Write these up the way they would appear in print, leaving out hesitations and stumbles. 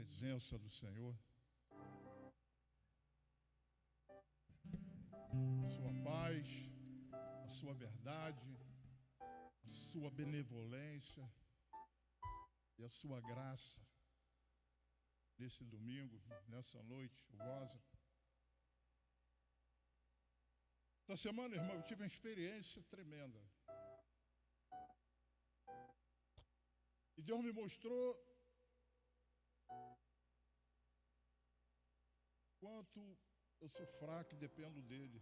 presença do Senhor, a sua paz, a sua verdade, a sua benevolência e a sua graça nesse domingo, nessa noite chuvosa. Essa semana, irmão, eu tive uma experiência tremenda. E Deus me mostrou quanto eu sou fraco e dependo dele.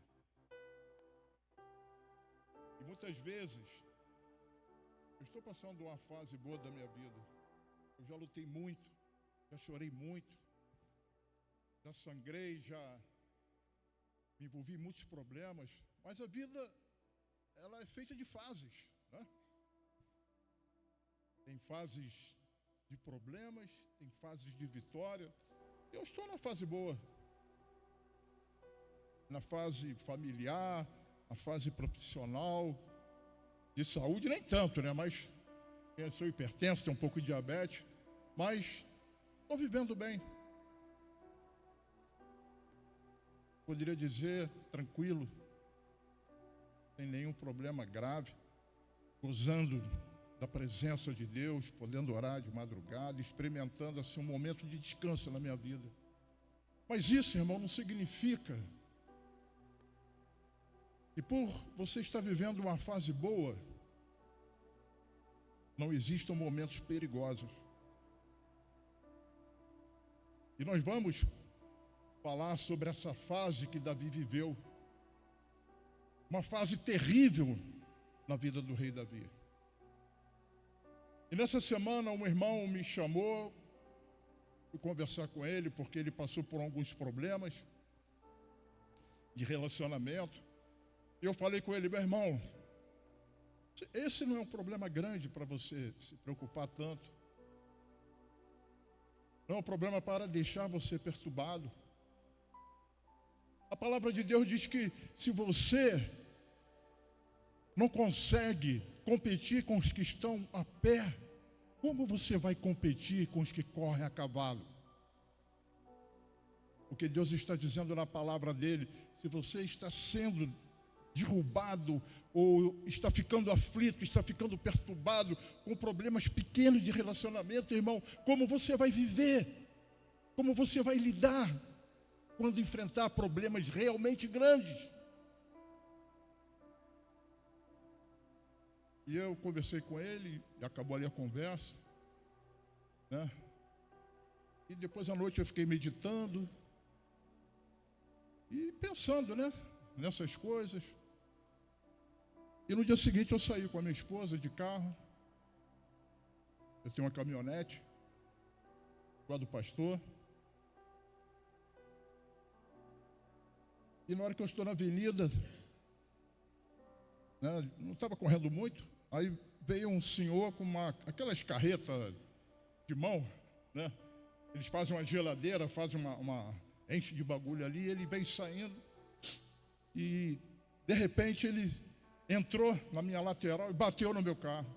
E muitas vezes, eu estou passando uma fase boa da minha vida. Eu já lutei muito, já chorei muito, já sangrei, já me envolvi em muitos problemas. Mas a vida, ela é feita de fases, né? Tem fases de problemas, tem fases de vitória. Eu estou na fase boa. Na fase familiar, na fase profissional, de saúde nem tanto, né? Mas eu sou hipertenso, tenho um pouco de diabetes, mas estou vivendo bem. Poderia dizer, tranquilo, sem nenhum problema grave, gozando da presença de Deus, podendo orar de madrugada, experimentando assim um momento de descanso na minha vida. Mas isso, irmão, não significa que por você estar vivendo uma fase boa, não existam momentos perigosos. E nós vamos falar sobre essa fase que Davi viveu. Uma fase terrível na vida do rei Davi. E nessa semana um irmão me chamou, fui conversar com ele, porque ele passou por alguns problemas de relacionamento. E eu falei com ele: meu irmão, esse não é um problema grande para você se preocupar tanto. Não é um problema para deixar você perturbado. A palavra de Deus diz que se você não consegue competir com os que estão a pé, como você vai competir com os que correm a cavalo? O que Deus está dizendo na palavra dele: se você está sendo derrubado ou está ficando aflito, está ficando perturbado com problemas pequenos de relacionamento, irmão, como você vai viver? Como você vai lidar quando enfrentar problemas realmente grandes? E eu conversei com ele, e acabou ali a conversa, né? E depois à noite eu fiquei meditando e pensando, né, nessas coisas. E no dia seguinte eu saí com a minha esposa de carro. Eu tenho uma caminhonete, igual a do pastor. E na hora que eu estou na avenida, né, não estava correndo muito, aí veio um senhor com aquelas carretas de mão, né? Eles fazem uma geladeira, fazem uma enche de bagulho ali, ele vem saindo e de repente ele entrou na minha lateral e bateu no meu carro.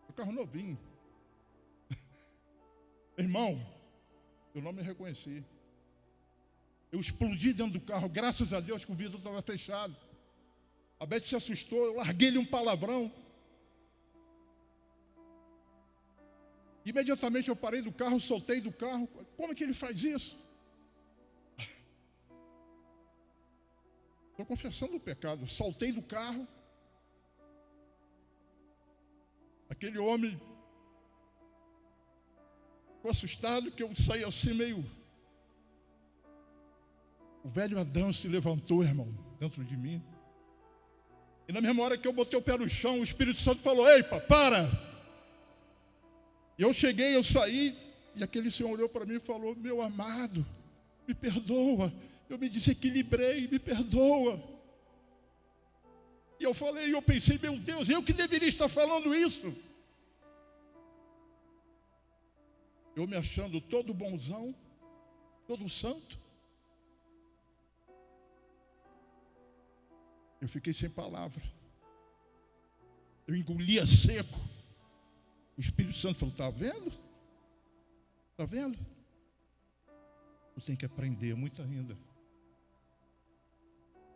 O carro novinho. Irmão, eu não me reconheci. Eu explodi dentro do carro, graças a Deus que o vidro estava fechado. A Beth se assustou, eu larguei-lhe um palavrão. Imediatamente eu parei do carro, soltei do carro. Como é que ele faz isso? Estou confessando o pecado. Saltei do carro. Aquele homem ficou assustado que eu saí assim meio... O velho Adão se levantou, irmão, dentro de mim. E na mesma hora que eu botei o pé no chão, o Espírito Santo falou: epa, para! E eu cheguei, eu saí, e aquele senhor olhou para mim e falou: meu amado, me perdoa, eu me desequilibrei, me perdoa. E eu falei, eu pensei, meu Deus, eu que deveria estar falando isso. Eu me achando todo bonzão, todo santo. Eu fiquei sem palavra. Eu engolia seco. O Espírito Santo falou: está vendo? Está vendo? Tu tem que aprender muito ainda.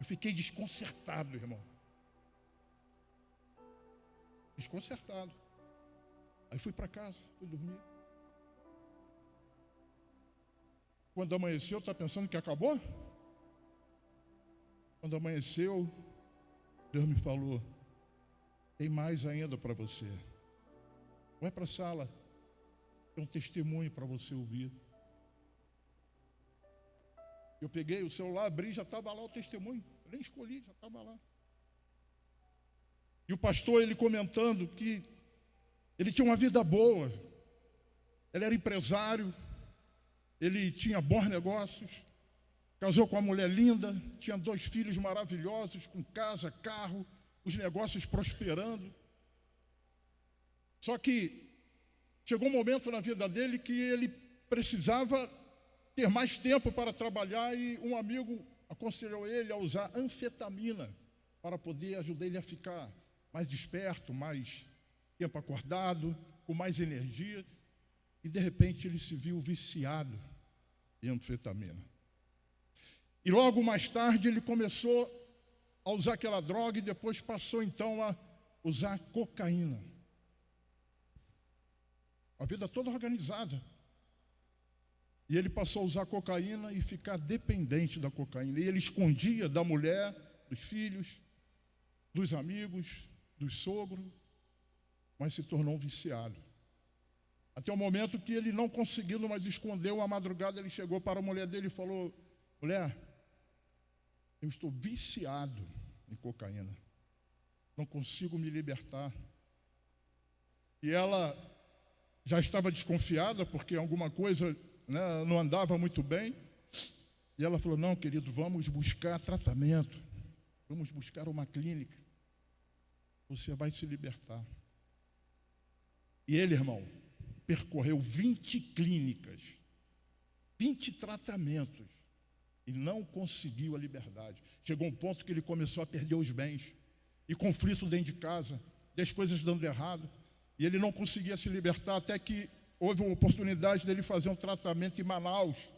Eu fiquei desconcertado, irmão. Desconcertado. Aí fui para casa, fui dormir. Quando amanheceu, está pensando que acabou? Quando amanheceu, Deus me falou: tem mais ainda para você. Vai para a sala, tem um testemunho para você ouvir. Eu peguei o celular, abri, já estava lá o testemunho. Eu nem escolhi, já estava lá. E o pastor, ele comentando que ele tinha uma vida boa. Ele era empresário, ele tinha bons negócios, casou com uma mulher linda, tinha 2 filhos maravilhosos, com casa, carro, os negócios prosperando. Só que chegou um momento na vida dele que ele precisava ter mais tempo para trabalhar e um amigo aconselhou ele a usar anfetamina para poder ajudar ele a ficar mais desperto, mais tempo acordado, com mais energia. E de repente ele se viu viciado em anfetamina. E logo mais tarde ele começou a usar aquela droga e depois passou então a usar cocaína. A vida toda organizada. E ele passou a usar cocaína e ficar dependente da cocaína. E ele escondia da mulher, dos filhos, dos amigos, dos sogros, mas se tornou um viciado. Até o momento que ele não conseguindo mais esconder, uma madrugada ele chegou para a mulher dele e falou: mulher, eu estou viciado em cocaína, não consigo me libertar. E ela já estava desconfiada, porque alguma coisa, né, não andava muito bem. E ela falou: não, querido, vamos buscar tratamento, vamos buscar uma clínica, você vai se libertar. E ele, irmão, percorreu 20 clínicas, 20 tratamentos, e não conseguiu a liberdade. Chegou um ponto que ele começou a perder os bens, e conflito dentro de casa, e as coisas dando errado, e ele não conseguia se libertar, até que houve uma oportunidade dele fazer um tratamento em Manaus.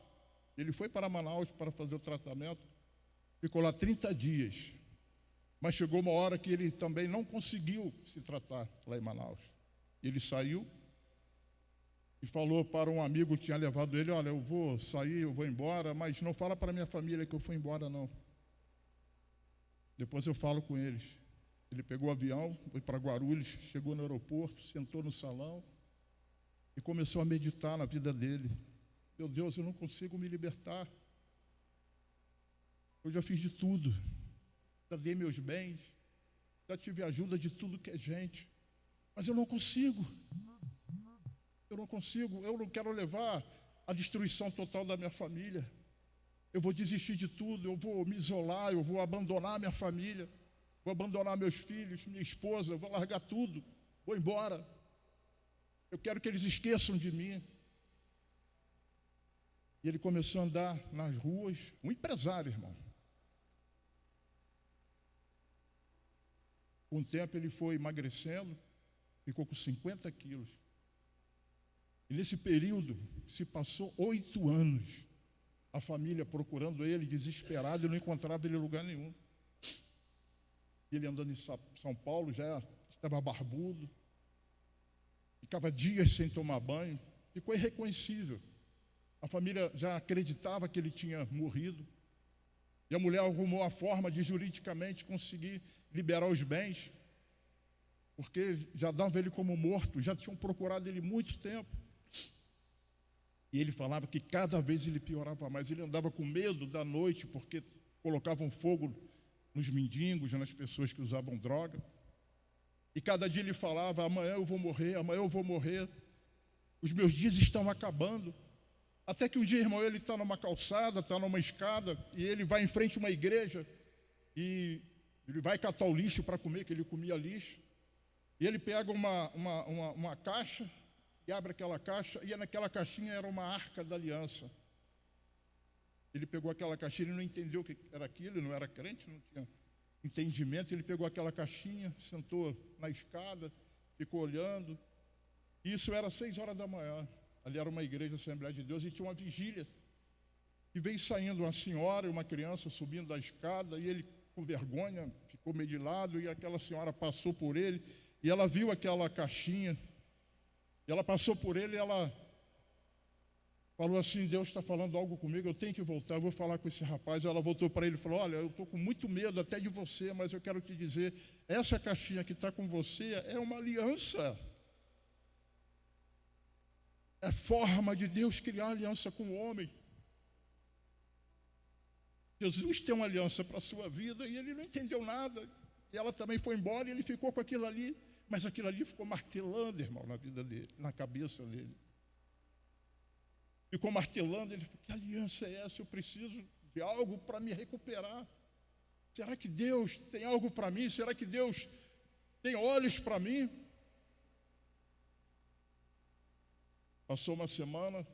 Ele foi para Manaus para fazer o tratamento, ficou lá 30 dias, mas chegou uma hora que ele também não conseguiu se tratar lá em Manaus. Ele saiu e falou para um amigo que tinha levado ele: olha, eu vou sair, eu vou embora, mas não fala para minha família que eu fui embora, não. Depois eu falo com eles. Ele pegou o avião, foi para Guarulhos, chegou no aeroporto, sentou no salão e começou a meditar na vida dele. Meu Deus, eu não consigo me libertar. Eu já fiz de tudo, já dei meus bens, já tive ajuda de tudo que é gente, mas eu não consigo. Eu não consigo, eu não quero levar a destruição total da minha família. Eu vou desistir de tudo, eu vou me isolar, eu vou abandonar minha família, vou abandonar meus filhos, minha esposa, eu vou largar tudo, vou embora. Eu quero que eles esqueçam de mim. E ele começou a andar nas ruas, um empresário, irmão. Com o tempo ele foi emagrecendo, ficou com 50 quilos. E nesse período se passou 8 anos, a família procurando ele, desesperado, e não encontrava ele em lugar nenhum. Ele andando em São Paulo, já estava barbudo, ficava dias sem tomar banho, ficou irreconhecível. A família já acreditava que ele tinha morrido, e a mulher arrumou a forma de juridicamente conseguir liberar os bens, porque já davam ele como morto, já tinham procurado ele muito tempo. E ele falava que cada vez ele piorava mais. Ele andava com medo da noite, porque colocavam fogo nos mendigos, nas pessoas que usavam droga. E cada dia ele falava: amanhã eu vou morrer, amanhã eu vou morrer. Os meus dias estão acabando. Até que um dia, irmão, ele está numa calçada, está numa escada, e ele vai em frente a uma igreja, e ele vai catar o lixo para comer, que ele comia lixo. E ele pega uma caixa, e abre aquela caixa, e naquela caixinha era uma arca da aliança. Ele pegou aquela caixinha, ele não entendeu o que era aquilo, ele não era crente, não tinha entendimento. Ele pegou aquela caixinha, sentou na escada, ficou olhando. Isso era 6 horas da manhã. ali era uma igreja Assembleia de Deus, e tinha uma vigília. E veio saindo uma senhora e uma criança subindo da escada, e ele, com vergonha, ficou meio de lado, e aquela senhora passou por ele, e ela viu aquela caixinha, e ela passou por ele, e ela falou assim: Deus está falando algo comigo, eu tenho que voltar, eu vou falar com esse rapaz. Ela voltou para ele e falou: olha, eu estou com muito medo até de você, mas eu quero te dizer, essa caixinha que está com você é uma aliança. É forma de Deus criar aliança com o homem. Jesus tem uma aliança para a sua vida e ele não entendeu nada. E ela também foi embora e ele ficou com aquilo ali. Mas aquilo ali ficou martelando, irmão, na vida dele, na cabeça dele. Ficou martelando, ele falou: que aliança é essa? Eu preciso de algo para me recuperar. Será que Deus tem algo para mim? Será que Deus tem olhos para mim? Passou uma semana,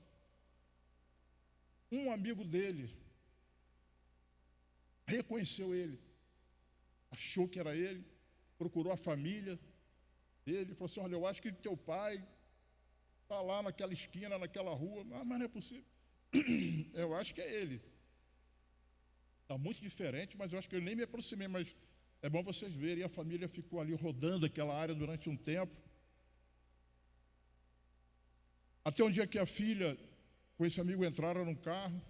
um amigo dele reconheceu ele, achou que era ele, procurou a família dele, falou assim: olha, eu acho que teu pai está lá naquela esquina, naquela rua. Mas não é possível. Eu acho que é ele. Está muito diferente, mas eu acho que eu nem me aproximei, mas é bom vocês verem. E a família ficou ali rodando aquela área durante um tempo. Até um dia que a filha com esse amigo entraram no carro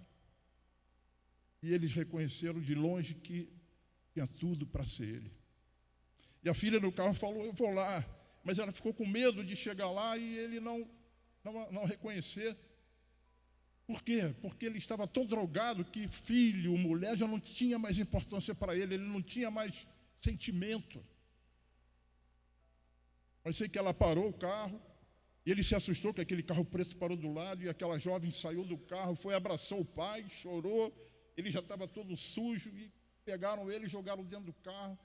e eles reconheceram de longe que tinha tudo para ser ele. E a filha no carro falou: eu vou lá. Mas ela ficou com medo de chegar lá e ele não reconhecer. Por quê? Porque ele estava tão drogado que filho, mulher já não tinha mais importância para ele não tinha mais sentimento. Mas sei que ela parou o carro, e ele se assustou que aquele carro preto parou do lado, e aquela jovem saiu do carro, foi, abraçou o pai, chorou, ele já estava todo sujo, e pegaram ele, jogaram dentro do carro,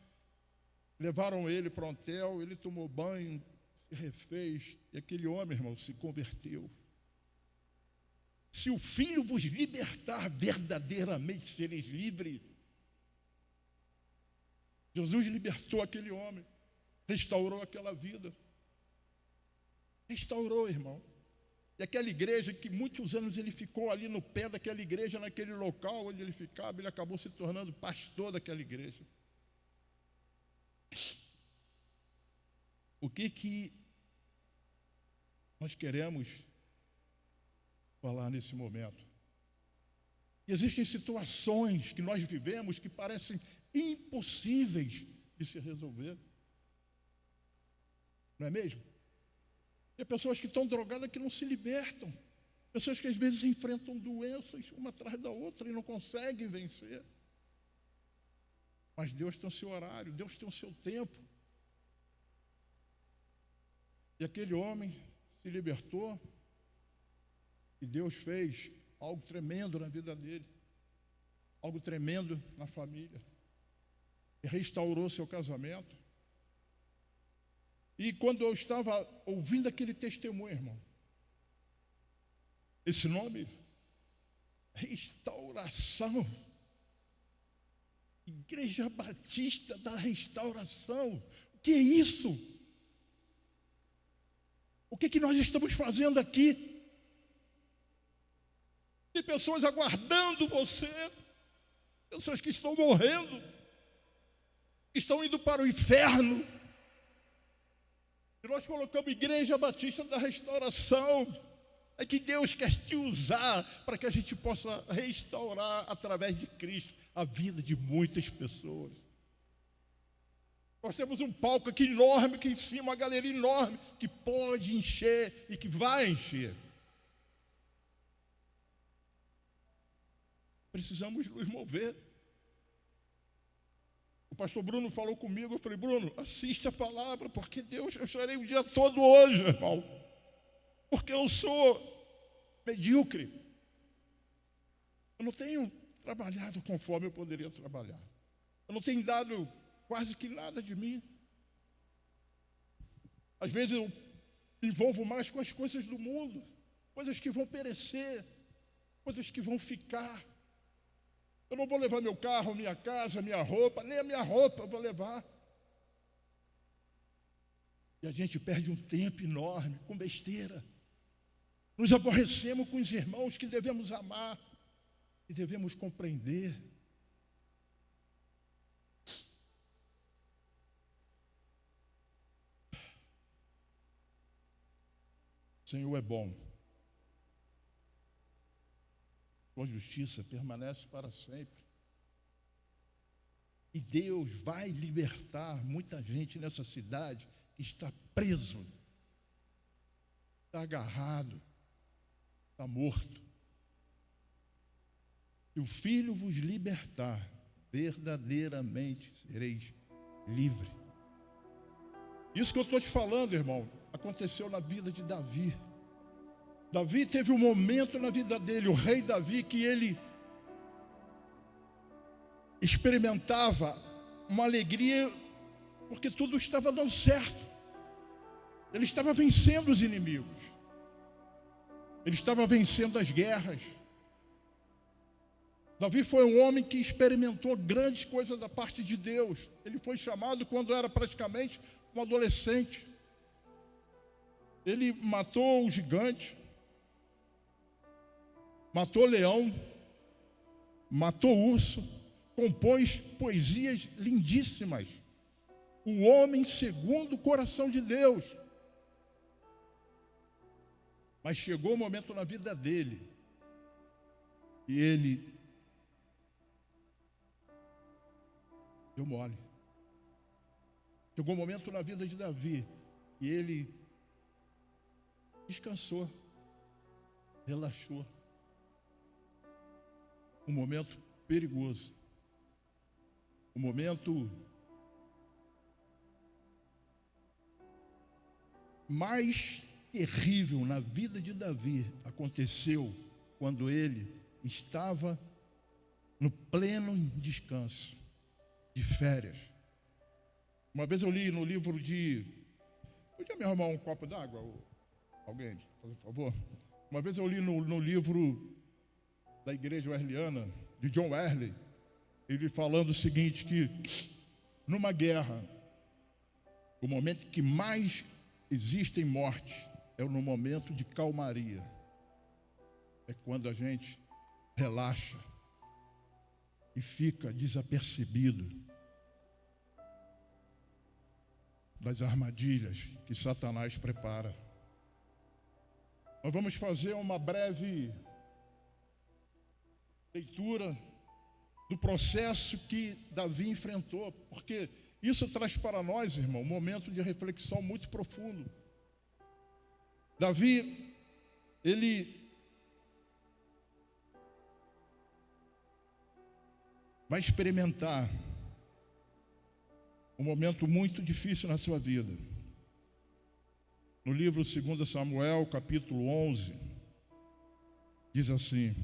levaram ele para um hotel, ele tomou banho, se refez, e aquele homem, irmão, se converteu. Se o Filho vos libertar, verdadeiramente sereis livres. Jesus libertou aquele homem, restaurou aquela vida. Restaurou, irmão. E aquela igreja que muitos anos ele ficou ali no pé daquela igreja, naquele local onde ele ficava, ele acabou se tornando pastor daquela igreja. O que nós queremos falar nesse momento? Existem situações que nós vivemos que parecem impossíveis de se resolver. Não é mesmo? Tem pessoas que estão drogadas que não se libertam. Pessoas que às vezes enfrentam doenças uma atrás da outra e não conseguem vencer. Mas Deus tem o seu horário, Deus tem o seu tempo. E aquele homem se libertou e Deus fez algo tremendo na vida dele, algo tremendo na família. E restaurou seu casamento. E quando eu estava ouvindo aquele testemunho, irmão, esse nome, Restauração, Igreja Batista da Restauração, o que é isso? O que nós estamos fazendo aqui? Tem pessoas aguardando você, pessoas que estão morrendo, que estão indo para o inferno. E nós colocamos Igreja Batista da Restauração. É que Deus quer te usar para que a gente possa restaurar através de Cristo a vida de muitas pessoas. Nós temos um palco aqui enorme, aqui em cima, uma galeria enorme, que pode encher e que vai encher. Precisamos nos mover. O pastor Bruno falou comigo, eu falei: Bruno, assiste a palavra, porque Deus, eu chorei o dia todo hoje, irmão, porque eu sou medíocre. Eu não tenho trabalhado conforme eu poderia trabalhar. Eu não tenho dado quase que nada de mim. Às vezes eu me envolvo mais com as coisas do mundo, coisas que vão perecer, coisas que vão ficar. Eu não vou levar meu carro, minha casa, minha roupa, nem a minha roupa eu vou levar. E a gente perde um tempo enorme com besteira. Nos aborrecemos com os irmãos que devemos amar e devemos compreender. O Senhor é bom. Sua justiça permanece para sempre. E Deus vai libertar muita gente nessa cidade que está preso, está agarrado, está morto. Se o Filho vos libertar, verdadeiramente sereis livres. Isso que eu estou te falando, irmão, aconteceu na vida de Davi. Davi teve um momento na vida dele, o rei Davi, que ele experimentava uma alegria porque tudo estava dando certo. Ele estava vencendo os inimigos. Ele estava vencendo as guerras. Davi foi um homem que experimentou grandes coisas da parte de Deus. Ele foi chamado quando era praticamente um adolescente. Ele matou o gigante, matou leão, matou urso, compôs poesias lindíssimas. Um homem segundo o coração de Deus. Mas chegou o momento na vida dele e ele deu mole. Chegou um momento na vida de Davi e ele descansou, relaxou. Um momento perigoso. Um momento mais terrível na vida de Davi aconteceu quando ele estava no pleno descanso, de férias. Uma vez eu li no livro de... Podia me arrumar um copo d'água? Alguém, por favor? Uma vez eu li no livro da Igreja Wesleyana, de John Wesley, ele falando o seguinte, que numa guerra, o momento que mais existem mortes é no momento de calmaria. É quando a gente relaxa e fica desapercebido das armadilhas que Satanás prepara. Nós vamos fazer uma breve leitura do processo que Davi enfrentou, porque isso traz para nós, irmão, um momento de reflexão muito profundo. Davi, ele vai experimentar um momento muito difícil na sua vida. No livro 2 Samuel, capítulo 11, diz assim: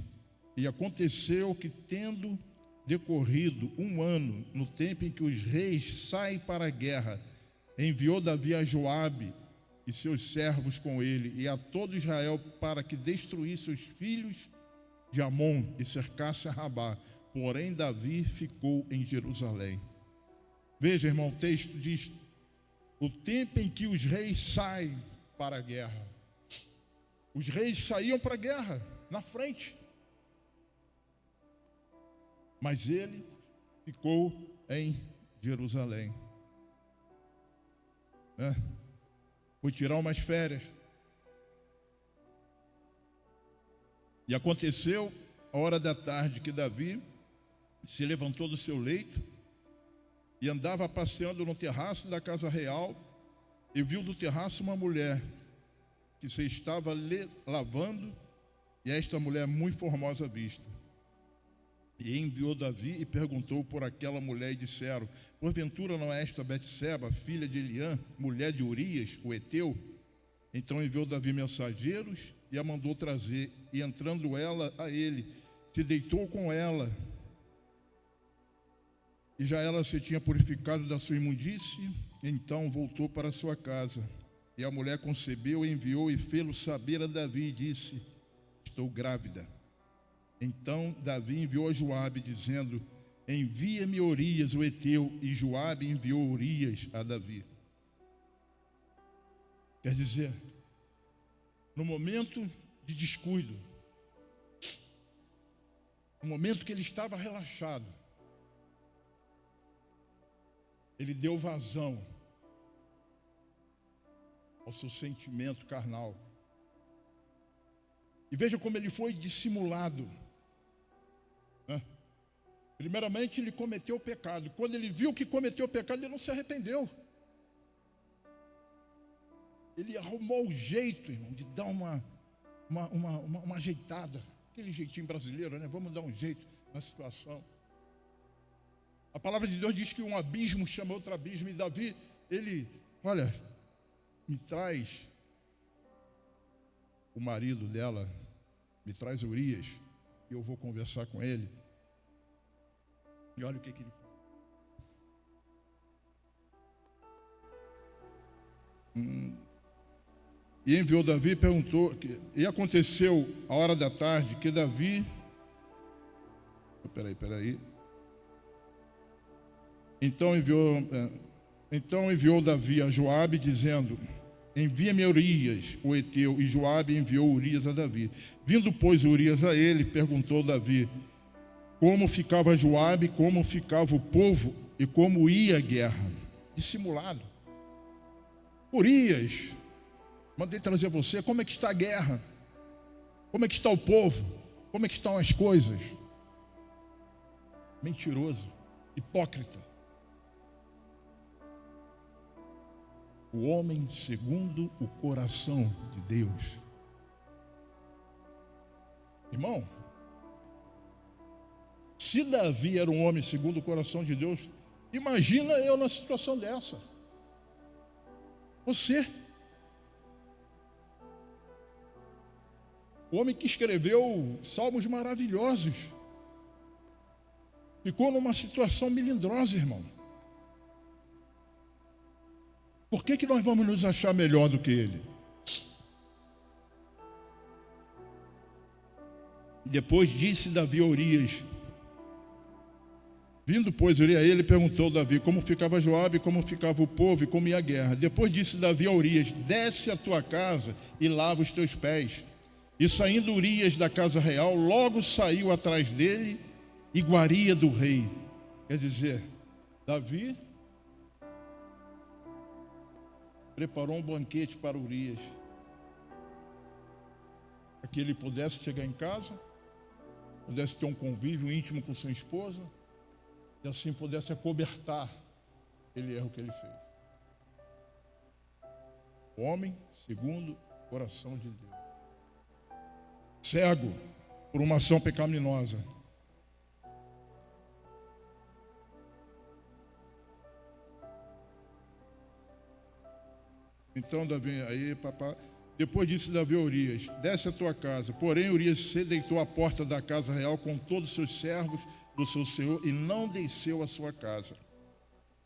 e aconteceu que, tendo decorrido 1 ano, no tempo em que os reis saem para a guerra, enviou Davi a Joabe e seus servos com ele, e a todo Israel, para que destruísse os filhos de Amon e cercasse a Rabá. Porém, Davi ficou em Jerusalém. Veja, irmão, o texto diz: o tempo em que os reis saem para a guerra. Os reis saíam para a guerra, na frente. Mas ele ficou em Jerusalém. Foi tirar umas férias. E aconteceu, a hora da tarde, que Davi se levantou do seu leito e andava passeando no terraço da casa real, e viu do terraço uma mulher que se estava lavando, e esta mulher muito formosa à vista. E enviou Davi e perguntou por aquela mulher, e disseram: porventura não é esta Betseba, filha de Eliã, mulher de Urias, o heteu? Então enviou Davi mensageiros e a mandou trazer, e entrando ela a ele, se deitou com ela, e já ela se tinha purificado da sua imundície. Então voltou para sua casa, e a mulher concebeu, enviou e fê-lo saber a Davi, e disse: estou grávida. Então Davi enviou a Joabe, dizendo: envia-me Urias, o heteu. E Joabe enviou Urias a Davi. Quer dizer, no momento de descuido. No momento que ele estava relaxado, ele deu vazão ao seu sentimento carnal. E veja como ele foi dissimulado, né? Primeiramente, ele cometeu o pecado. Quando ele viu que cometeu o pecado, ele não se arrependeu. Ele arrumou o jeito, irmão, de dar uma ajeitada. Aquele jeitinho brasileiro, né? Vamos dar um jeito na situação. A palavra de Deus diz que um abismo chama outro abismo. E Davi, ele, olha, me traz o marido dela, me traz Urias, e eu vou conversar com ele. E olha o que ele faz. E enviou Davi e perguntou, e aconteceu a hora da tarde que Davi, peraí. Então enviou Davi a Joabe dizendo, envia-me Urias, o heteu, e Joabe enviou Urias a Davi. Vindo, pois, Urias a ele, perguntou Davi, como ficava Joabe, como ficava o povo e como ia a guerra. Dissimulado. Urias, mandei trazer você, como é que está a guerra? Como é que está o povo? Como é que estão as coisas? Mentiroso, hipócrita. O homem segundo o coração de Deus. Irmão, se Davi era um homem segundo o coração de Deus, imagina eu na situação dessa. Você. O homem que escreveu salmos maravilhosos. Ficou numa situação melindrosa, irmão. Por que nós vamos nos achar melhor do que ele? Depois disse Davi a Urias. Vindo, pois, Urias a ele, perguntou Davi como ficava Joabe, como ficava o povo e como ia a guerra. Depois disse Davi a Urias, desce à tua casa e lava os teus pés. E saindo Urias da casa real, logo saiu atrás dele iguaria do rei. Quer dizer, Davi preparou um banquete para Urias, para que ele pudesse chegar em casa, pudesse ter um convívio íntimo com sua esposa, e assim pudesse acobertar aquele erro que ele fez. O homem segundo o coração de Deus. Cego por uma ação pecaminosa. Então Davi, depois disse Davi a Urias, desce a tua casa. Porém Urias se deitou à porta da casa real com todos os seus servos do seu senhor e não desceu à sua casa.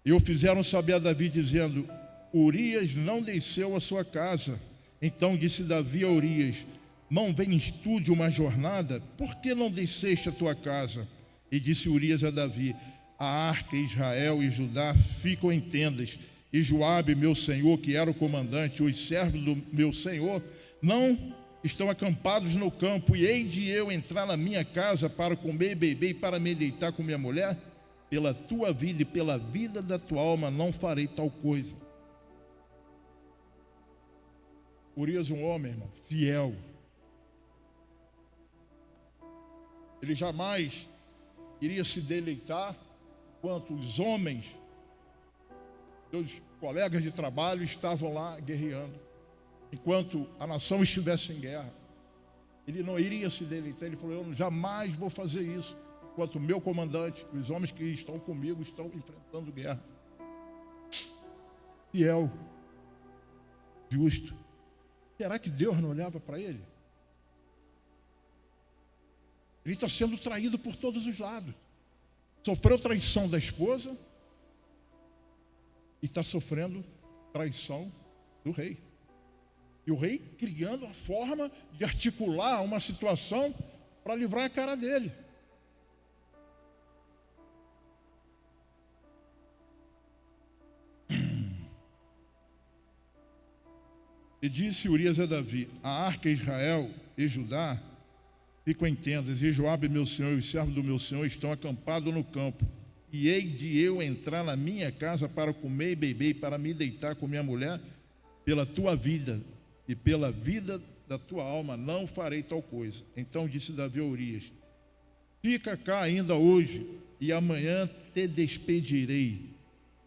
E o fizeram saber a Davi dizendo, Urias não desceu à sua casa. Então disse Davi a Urias, não vens tu de uma jornada? Por que não desceste à tua casa? E disse Urias a Davi, a arca, Israel e Judá ficam em tendas, e Joabe, meu senhor, que era o comandante, os servos do meu senhor, não estão acampados no campo, e hei de eu entrar na minha casa para comer e beber e para me deitar com minha mulher? Pela tua vida e pela vida da tua alma não farei tal coisa. Urias, um homem, irmão, fiel. Ele jamais iria se deleitar enquanto os homens, seus colegas de trabalho, estavam lá guerreando. Enquanto a nação estivesse em guerra, ele não iria se deleitar. Ele falou, eu jamais vou fazer isso, enquanto o meu comandante, os homens que estão comigo, estão enfrentando guerra. Fiel, justo. Será que Deus não olhava para ele? Ele está sendo traído por todos os lados. Sofreu traição da esposa e está sofrendo traição do rei. E o rei criando a forma de articular uma situação para livrar a cara dele. E disse Urias a Davi: a arca Israel e Judá ficam em tendas, e Joabe meu senhor e os servos do meu senhor estão acampados no campo. E hei de eu entrar na minha casa para comer e beber, e para me deitar com minha mulher, pela tua vida e pela vida da tua alma, não farei tal coisa. Então disse Davi a Urias: fica cá ainda hoje, e amanhã te despedirei.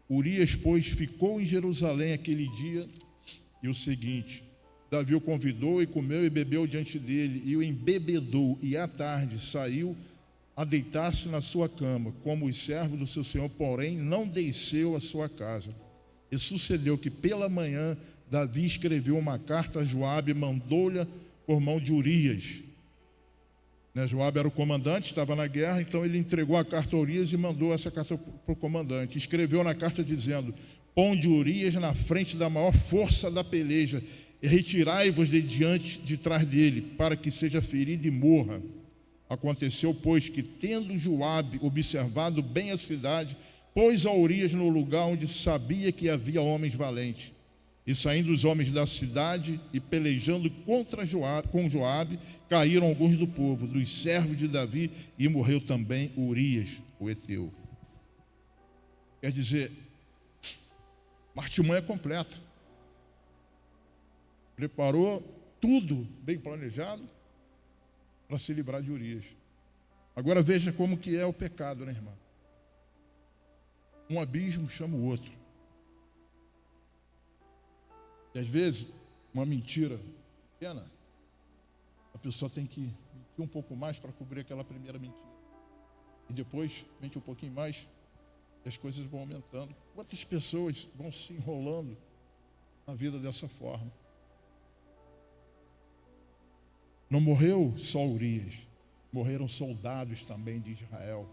Urias, pois, ficou em Jerusalém aquele dia e o seguinte. Davi o convidou e comeu e bebeu diante dele, e o embebedou, e à tarde saiu a deitar-se na sua cama, como os servos do seu senhor, porém não desceu à sua casa. E sucedeu que pela manhã Davi escreveu uma carta a Joabe e mandou-lhe por mão de Urias. Joabe era o comandante, estava na guerra, então ele entregou a carta a Urias e mandou essa carta para o comandante. Escreveu na carta dizendo: ponde Urias na frente da maior força da peleja, e retirai-vos de trás dele, para que seja ferido e morra. Aconteceu, pois, que tendo Joabe observado bem a cidade, pôs a Urias no lugar onde sabia que havia homens valentes. E saindo os homens da cidade e pelejando com Joabe, caíram alguns do povo, dos servos de Davi, e morreu também Urias, o heteu. Quer dizer, uma artimanha completa. Preparou tudo bem planejado para se livrar de Urias. Agora veja como que é o pecado, né, irmão? Um abismo chama o outro. E às vezes, uma mentira pequena, a pessoa tem que mentir um pouco mais para cobrir aquela primeira mentira. E depois, mente um pouquinho mais, e as coisas vão aumentando. Quantas pessoas vão se enrolando na vida dessa forma? Não morreu só Urias, morreram soldados também de Israel.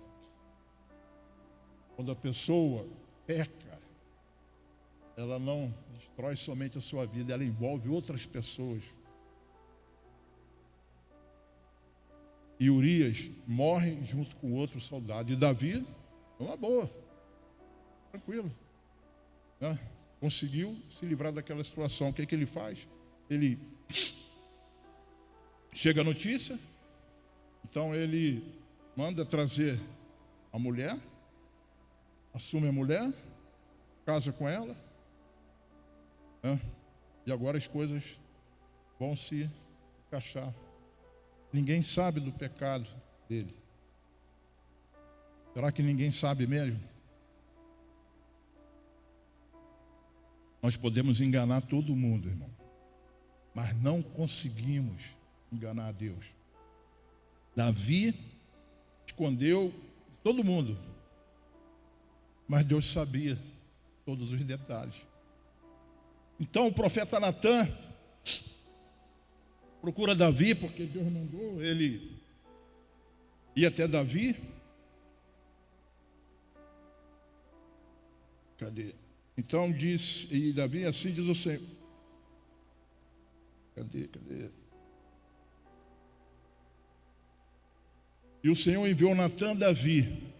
Quando a pessoa peca, ela não destrói somente a sua vida, ela envolve outras pessoas. E Urias morre junto com outro soldado. E Davi, uma boa, tranquilo, né? Conseguiu se livrar daquela situação. O que ele faz? Ele chega a notícia, então ele manda trazer a mulher, assume a mulher, casa com ela, né? E agora as coisas vão se encaixar. Ninguém sabe do pecado dele. Será que ninguém sabe mesmo? Nós podemos enganar todo mundo, irmão, mas não conseguimos enganar a Deus. Davi escondeu todo mundo, mas Deus sabia todos os detalhes. Então o profeta Natã procura Davi, porque Deus mandou ele ir até Davi. Cadê? Então diz, e Davi, assim diz o Senhor. Cadê? E o Senhor enviou Natã a Davi,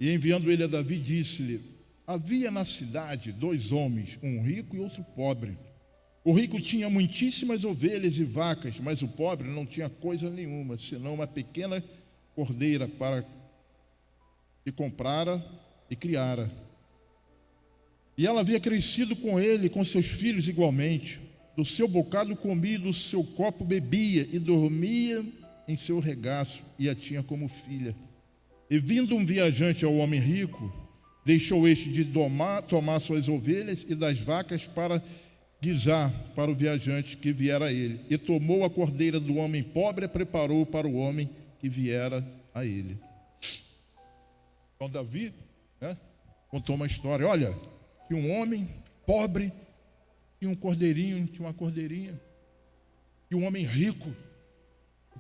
e enviando ele a Davi, disse-lhe: havia na cidade 2 homens, um rico e outro pobre. O rico tinha muitíssimas ovelhas e vacas, mas o pobre não tinha coisa nenhuma, senão uma pequena cordeira para que comprara e criara. E ela havia crescido com ele, com seus filhos igualmente. Do seu bocado comia, do seu copo bebia, e dormia em seu regaço, e a tinha como filha. E vindo um viajante ao homem rico, deixou este de tomar suas ovelhas e das vacas para guisar para o viajante que viera a ele. E tomou a cordeira do homem pobre e preparou para o homem que viera a ele. Então Davi, contou uma história. Olha, tinha um homem pobre, tinha um cordeirinho, tinha uma cordeirinha. E um homem rico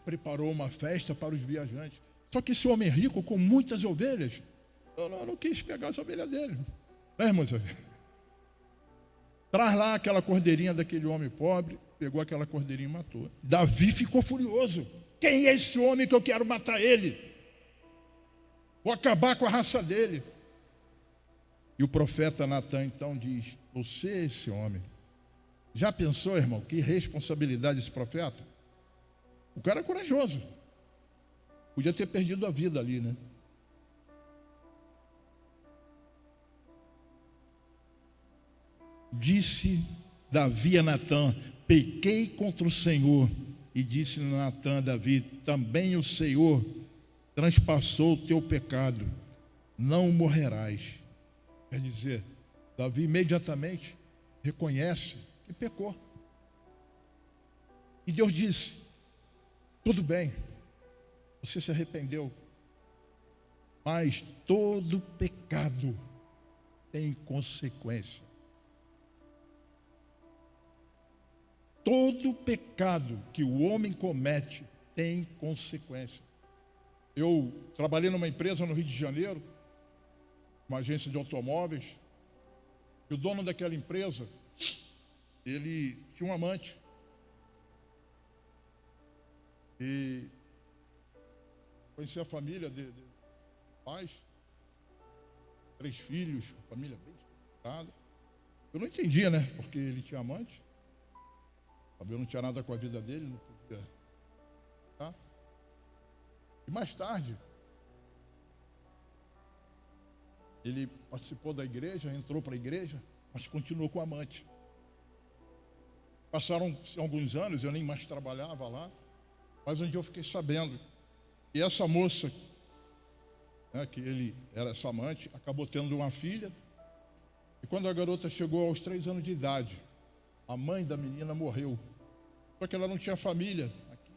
preparou uma festa para os viajantes. Só que esse homem rico, com muitas ovelhas, não quis pegar as ovelhas dele. Né, irmãos? Traz lá aquela cordeirinha daquele homem pobre, pegou aquela cordeirinha e matou. Davi ficou furioso. Quem é esse homem que eu quero matar ele? Vou acabar com a raça dele. E o profeta Natã então diz: você é esse homem. Já pensou, irmão, que responsabilidade esse profeta? O cara é corajoso. Podia ter perdido a vida ali, né? Disse Davi a Natã: pequei contra o Senhor. E disse Natã a Davi: também o Senhor transpassou o teu pecado, não morrerás. Quer dizer, Davi imediatamente reconhece que pecou. E Deus disse: tudo bem, você se arrependeu, mas todo pecado tem consequência. Todo pecado que o homem comete tem consequência. Eu trabalhei numa empresa no Rio de Janeiro, uma agência de automóveis, e o dono daquela empresa, ele tinha um amante. E conheci a família de pais, 3 filhos, uma família bem estruturada. Eu não entendia, né? Porque ele tinha amante. Eu não tinha nada com a vida dele, não podia. Tá? E mais tarde, ele participou da igreja, entrou para a igreja, mas continuou com o amante. Passaram alguns anos, eu nem mais trabalhava lá, mas um dia eu fiquei sabendo que essa moça, né, que ele era essa amante, acabou tendo uma filha, e quando a garota chegou aos 3 anos de idade, a mãe da menina morreu, só que ela não tinha família aqui.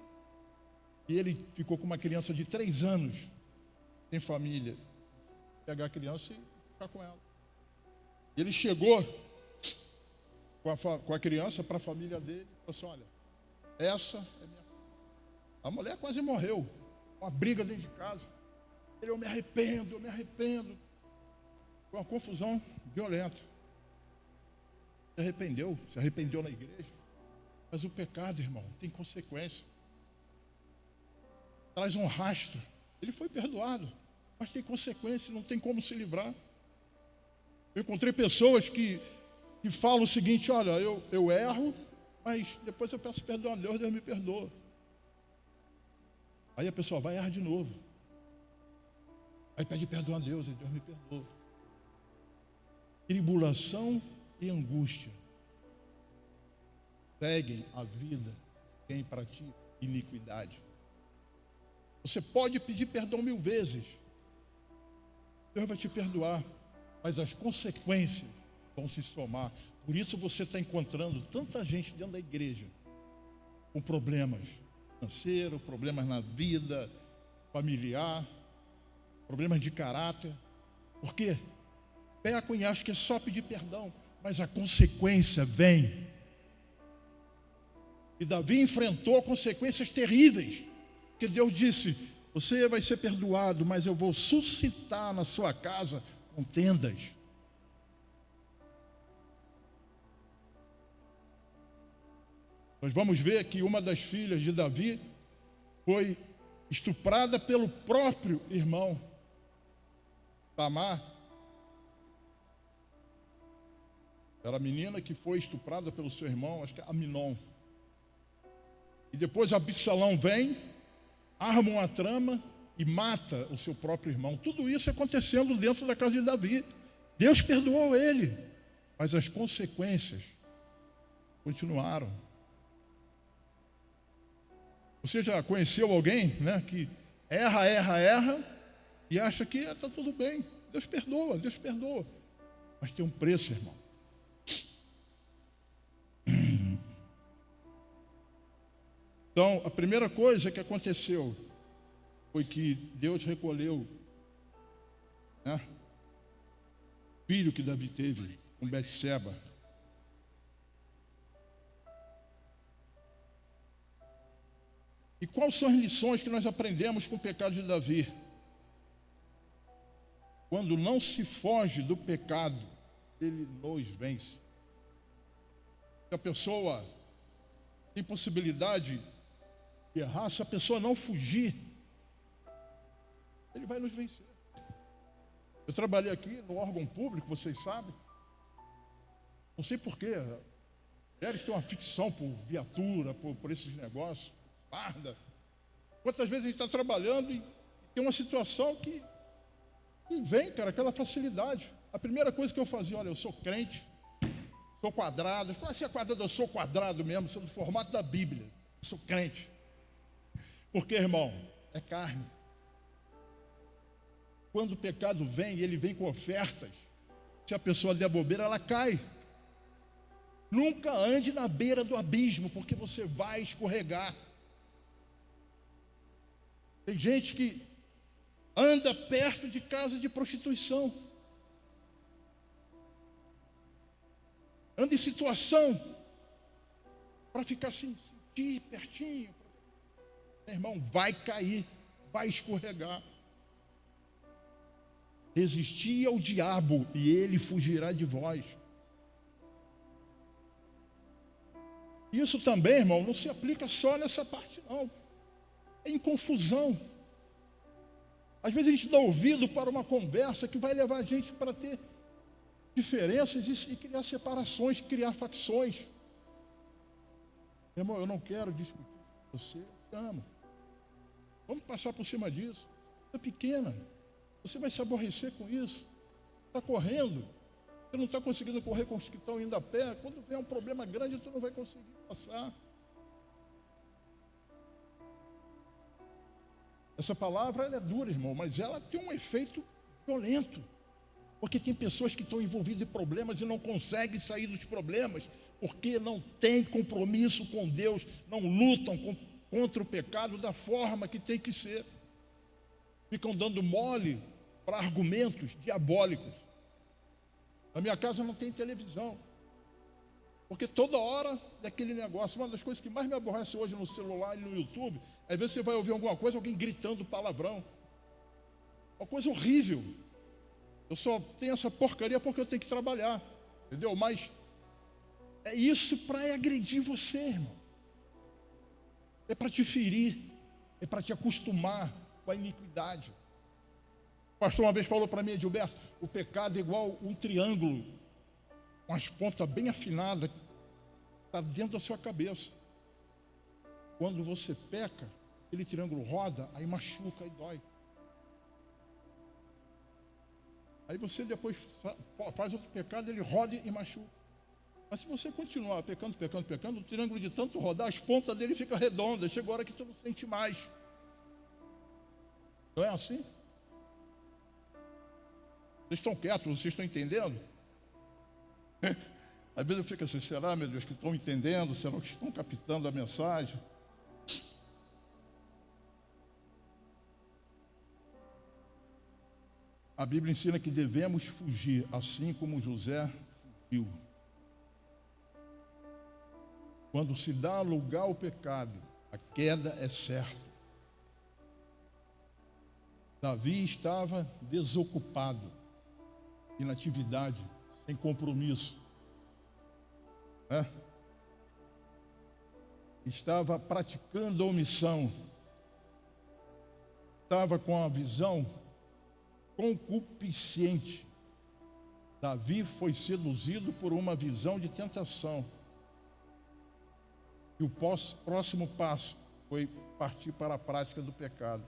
E ele ficou com uma criança de 3 anos, sem família. Pegar a criança e ficar com ela. E ele chegou com a criança para a família dele e falou assim: olha, essa é minha filha. A mulher quase morreu, uma briga dentro de casa. Ele: eu me arrependo, eu me arrependo. Foi uma confusão violenta. Se arrependeu na igreja. Mas o pecado, irmão, tem consequência. Traz um rastro. Ele foi perdoado, mas tem consequência, não tem como se livrar. Eu encontrei pessoas que falam o seguinte: olha, eu erro, mas depois eu peço perdão a Deus, Deus me perdoa. Aí a pessoa vai e erra de novo. Aí pede perdão a Deus, e Deus me perdoa. Tribulação e angústia seguem a vida quem pratica iniquidade. Você pode pedir perdão 1000 vezes, Deus vai te perdoar, mas as consequências vão se somar. Por isso você está encontrando tanta gente dentro da igreja com problemas financeiros, problemas na vida familiar, problemas de caráter. Por quê? Pecam e acham que é só pedir perdão, mas a consequência vem. E Davi enfrentou consequências terríveis, porque Deus disse: você vai ser perdoado, mas eu vou suscitar na sua casa contendas. Nós vamos ver que uma das filhas de Davi foi estuprada pelo próprio irmão, Tamar. Era a menina que foi estuprada pelo seu irmão, acho que é Aminon. E depois Absalão vem, arma uma trama e mata o seu próprio irmão. Tudo isso acontecendo dentro da casa de Davi. Deus perdoou ele, mas as consequências continuaram. Você já conheceu alguém, né, que erra e acha que está tudo bem? Deus perdoa. Mas tem um preço, irmão. Então, a primeira coisa que aconteceu foi que Deus recolheu, né, o filho que Davi teve com Betseba. E quais são as lições que nós aprendemos com o pecado de Davi? Quando não se foge do pecado, ele nos vence. Se a pessoa tem possibilidade de errar, se a pessoa não fugir, ele vai nos vencer. Eu trabalhei aqui no órgão público, vocês sabem. Não sei porquê, Mulheres têm uma ficção por viatura, por esses negócios, farda. Quantas vezes a gente está trabalhando e tem uma situação que vem, cara, aquela facilidade. A primeira coisa que eu fazia, olha, eu sou crente, sou quadrado. Qual é quadrado? Eu sou quadrado mesmo, sou do formato da Bíblia. Eu sou crente. Porque, irmão, é carne. Quando o pecado vem, ele vem com ofertas. Se a pessoa der bobeira, ela cai. Nunca ande na beira do abismo, porque você vai escorregar. Tem gente que anda perto de casa de prostituição. Anda em situação para ficar assim, sentir pertinho. Meu irmão, vai cair, vai escorregar. Resisti ao diabo e ele fugirá de vós. Isso também, irmão, não se aplica só nessa parte, não. É em confusão. Às vezes a gente dá ouvido para uma conversa que vai levar a gente para ter diferenças e criar separações, criar facções. Irmão, eu não quero discutir com você, eu te amo. Vamos passar por cima disso. Você é pequena, você vai se aborrecer com isso. Está correndo, você não está conseguindo correr com os que estão indo a pé. Quando vier um problema grande, você não vai conseguir passar. Essa palavra ela é dura, irmão, mas ela tem um efeito violento. Porque tem pessoas que estão envolvidas em problemas e não conseguem sair dos problemas, porque não têm compromisso com Deus, não lutam contra o pecado da forma que tem que ser. Ficam dando mole para argumentos diabólicos. Na minha casa não tem televisão, porque toda hora daquele negócio. Uma das coisas que mais me aborrece hoje no celular e no YouTube, às vezes você vai ouvir alguma coisa, alguém gritando palavrão. Uma coisa horrível. Eu só tenho essa porcaria porque eu tenho que trabalhar, entendeu? Mas é isso para agredir você, irmão. É para te ferir, é para te acostumar com a iniquidade. O pastor uma vez falou para mim, Gilberto, o pecado é igual um triângulo, com as pontas bem afinadas, está dentro da sua cabeça. Quando você peca, aquele triângulo roda, aí machuca e dói. Aí você depois faz outro pecado, ele roda e machuca. Mas se você continuar pecando, o triângulo de tanto rodar, as pontas dele ficam redondas. Chega a hora que tu não sente mais. Não é assim? Vocês estão quietos, vocês estão entendendo? Às vezes eu fico assim, será, meu Deus, que estão entendendo? Será que estão captando a mensagem? A Bíblia ensina que devemos fugir, assim como José fugiu. Quando se dá lugar ao pecado, a queda é certa. Davi estava desocupado, inatividade, sem compromisso. Estava praticando a omissão. Estava com a visão concupiscente. Davi foi seduzido por uma visão de tentação. E o próximo passo foi partir para a prática do pecado.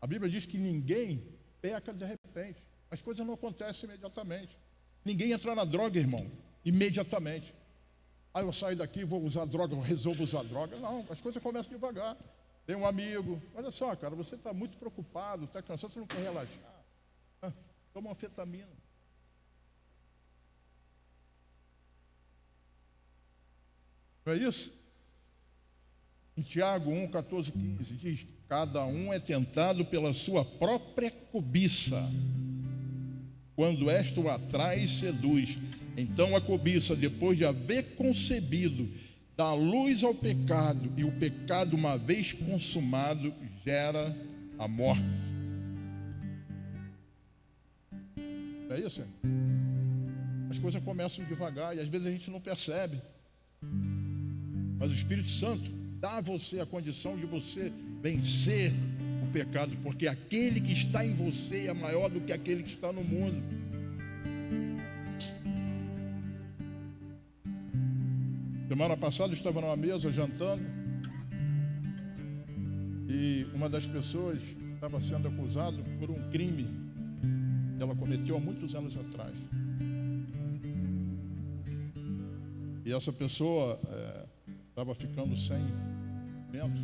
A Bíblia diz que ninguém peca de repente. As coisas não acontecem imediatamente. Ninguém entra na droga, irmão, imediatamente. Eu saio daqui, vou usar droga, eu resolvo usar droga. Não, as coisas começam devagar. Tem um amigo, olha só, cara, você está muito preocupado, está cansado, você não quer relaxar. Toma uma anfetamina. Não é isso? Em Tiago 1, 14, 15 diz: cada um é tentado pela sua própria cobiça. Quando esta o atrai e seduz, então a cobiça, depois de haver concebido, dá luz ao pecado, e o pecado, uma vez consumado, gera a morte. Não é isso? As coisas começam devagar e às vezes a gente não percebe. Mas o Espírito Santo dá a você a condição de você vencer o pecado, porque aquele que está em você é maior do que aquele que está no mundo. Semana passada eu estava numa mesa jantando e uma das pessoas estava sendo acusada por um crime que ela cometeu há muitos anos atrás. E essa pessoa estava ficando sem alimentos.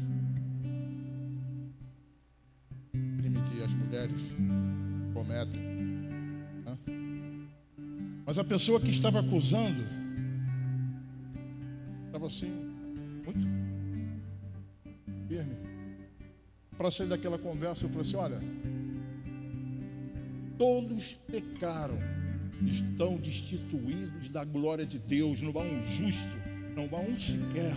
Crime que as mulheres cometem, né? Mas a pessoa que estava acusando estava assim, muito firme. Para sair daquela conversa, eu falei assim: olha, todos pecaram, estão destituídos da glória de Deus, não há um justo, não há um sequer.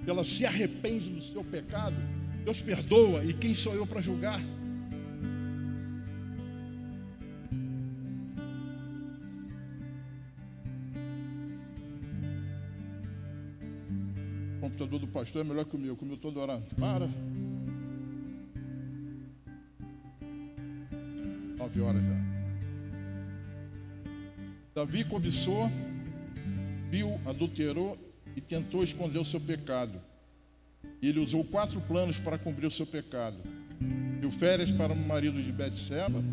Ela se arrepende do seu pecado, Deus perdoa, e quem sou eu para julgar? O computador do pastor é melhor que o meu todo orando. Para. 9 horas já. Davi cobiçou, viu, adulterou e tentou esconder o seu pecado. Ele usou 4 planos para cumprir o seu pecado. Deu férias para o marido de Betseba,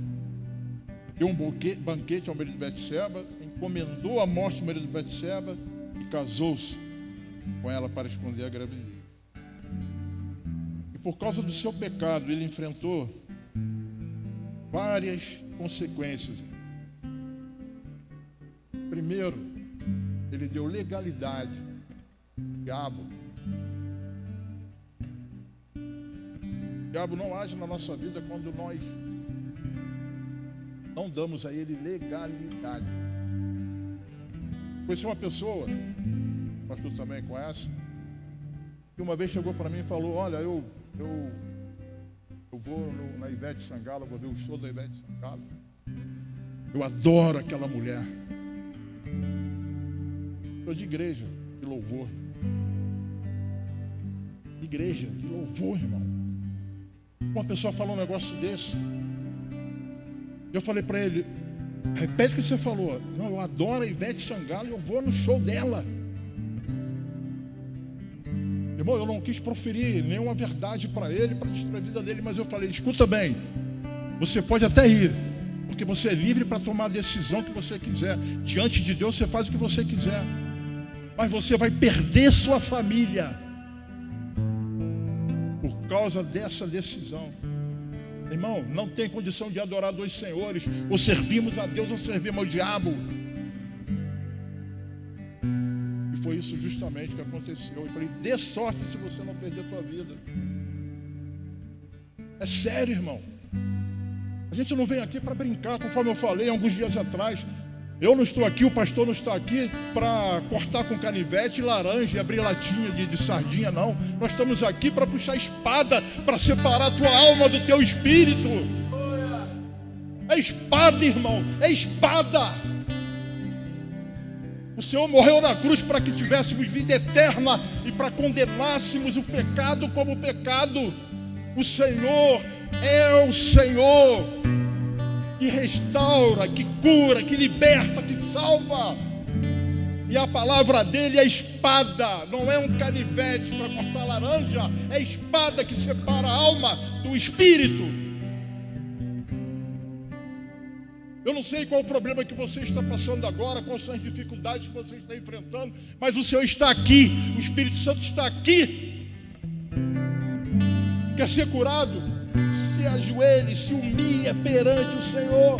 deu um banquete ao marido de Betseba, encomendou a morte do marido de Betseba e casou-se com ela para esconder a gravidez. E por causa do seu pecado, ele enfrentou várias consequências. Primeiro, ele deu legalidade ao diabo. O diabo não age na nossa vida quando nós não damos a ele legalidade. Conheci uma pessoa, o pastor também conhece, que uma vez chegou para mim e falou: olha, eu vou na Ivete Sangalo, vou ver o show da Ivete Sangalo. Eu adoro aquela mulher. Sou de igreja, de louvor. Igreja, de louvor, irmão. Uma pessoa falou um negócio desse. Eu falei para ele: repete o que você falou. Não, eu adoro a Ivete Sangalo e eu vou no show dela. Irmão, eu não quis proferir nenhuma verdade para ele, para destruir a vida dele, mas eu falei: escuta bem, você pode até ir, porque você é livre para tomar a decisão que você quiser. Diante de Deus você faz o que você quiser, mas você vai perder sua família por causa dessa decisão. Irmão, não tem condição de adorar 2 senhores: ou servimos a Deus ou servimos ao diabo. E foi isso justamente que aconteceu. Eu falei: dê sorte se você não perder a sua vida. É sério, irmão. A gente não vem aqui para brincar, conforme eu falei alguns dias atrás. Eu não estou aqui, o pastor não está aqui para cortar com canivete, laranja e abrir latinha de sardinha, não. Nós estamos aqui para puxar espada, para separar a tua alma do teu espírito. É espada, irmão, é espada. O Senhor morreu na cruz para que tivéssemos vida eterna e para condenássemos o pecado como pecado. O Senhor é o Senhor que restaura, que cura, que liberta, que salva. E a palavra dele é espada, não é um canivete para cortar laranja, é espada que separa a alma do espírito. Eu não sei qual o problema que você está passando agora, quais são as dificuldades que você está enfrentando, mas o Senhor está aqui, o Espírito Santo está aqui. Quer ser curado? Se ajoelhe, se humilhe perante o Senhor.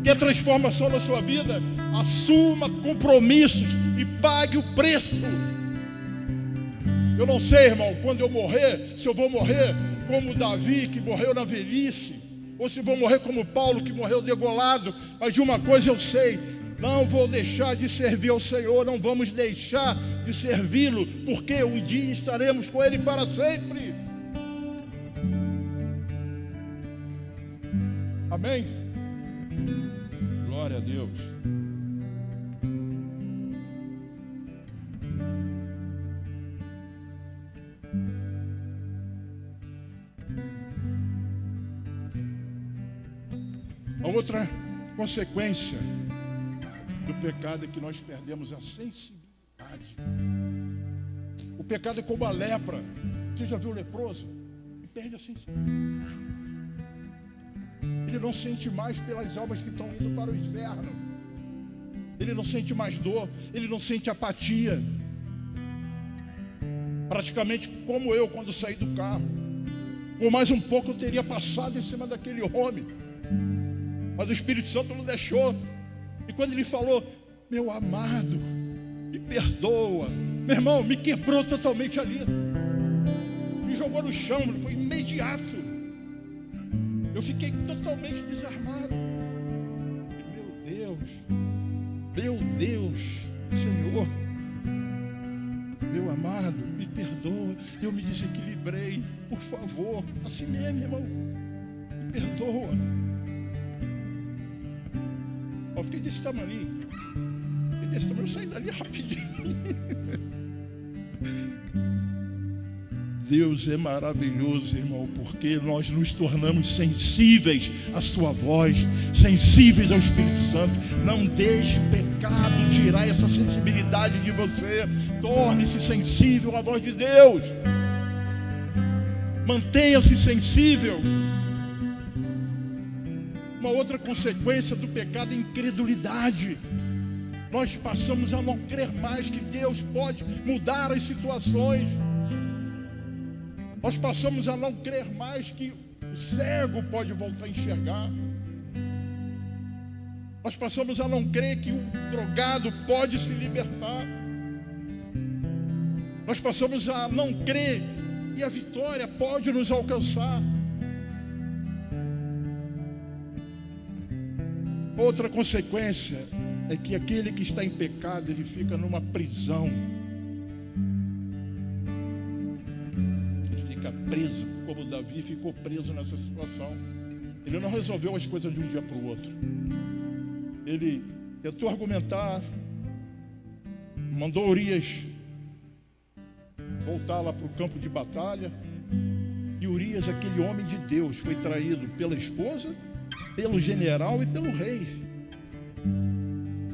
Quer transformação na sua vida? Assuma compromissos e pague o preço. Eu não sei, irmão, quando eu morrer, se eu vou morrer como Davi, que morreu na velhice, ou se vou morrer como Paulo, que morreu degolado. Mas de uma coisa eu sei: não vou deixar de servir ao Senhor, não vamos deixar de servi-lo, porque um dia estaremos com Ele para sempre. Amém? Glória a Deus. A outra consequência do pecado é que nós perdemos a sensibilidade sensibilidade. O pecado é como a lepra. Você já viu o leproso? Ele perde a sensibilidade. Ele não sente mais pelas almas que estão indo para o inferno. Ele não sente mais dor. Ele não sente apatia. Praticamente como eu quando saí do carro. Por mais um pouco eu teria passado em cima daquele homem. Mas o Espírito Santo não deixou. E quando ele falou, meu amado, me perdoa. Meu irmão, me quebrou totalmente ali. Me jogou no chão, foi imediato. Eu fiquei totalmente desarmado. Meu Deus, Senhor, meu amado, me perdoa. Eu me desequilibrei, por favor. Assim mesmo, irmão, me perdoa. Eu fiquei desse tamanho. Eu saí dali rapidinho. Deus é maravilhoso, irmão, porque nós nos tornamos sensíveis à sua voz, sensíveis ao Espírito Santo. Não deixe o pecado tirar essa sensibilidade de você. Torne-se sensível à voz de Deus. Mantenha-se sensível. Uma outra consequência do pecado é a incredulidade. Nós passamos a não crer mais que Deus pode mudar as situações. Nós passamos a não crer mais que o cego pode voltar a enxergar. Nós passamos a não crer que o drogado pode se libertar. Nós passamos a não crer que a vitória pode nos alcançar. Outra consequência é que aquele que está em pecado, ele fica numa prisão. Preso, como Davi ficou preso nessa situação. Ele não resolveu as coisas de um dia para o outro. Ele tentou argumentar, mandou Urias voltar lá para o campo de batalha. E Urias, aquele homem de Deus, foi traído pela esposa, pelo general e pelo rei.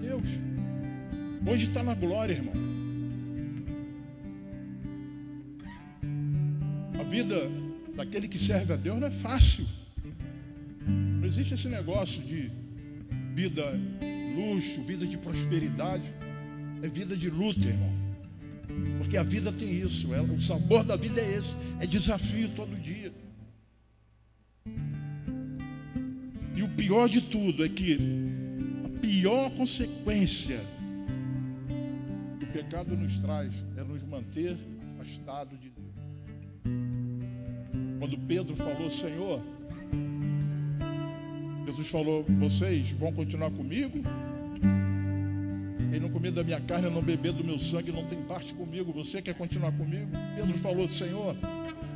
Deus, hoje está na glória, irmão. A vida daquele que serve a Deus não é fácil. Não existe esse negócio de vida luxo, vida de prosperidade. É vida de luta, irmão. Porque a vida tem isso. O sabor da vida é esse. É desafio todo dia. E o pior de tudo é que a pior consequência que o pecado nos traz é nos manter afastados de Deus. Quando Pedro falou, Senhor, Jesus falou, vocês vão continuar comigo? Quem não comer da minha carne, não beber do meu sangue, não tem parte comigo. Você quer continuar comigo? Pedro falou, Senhor,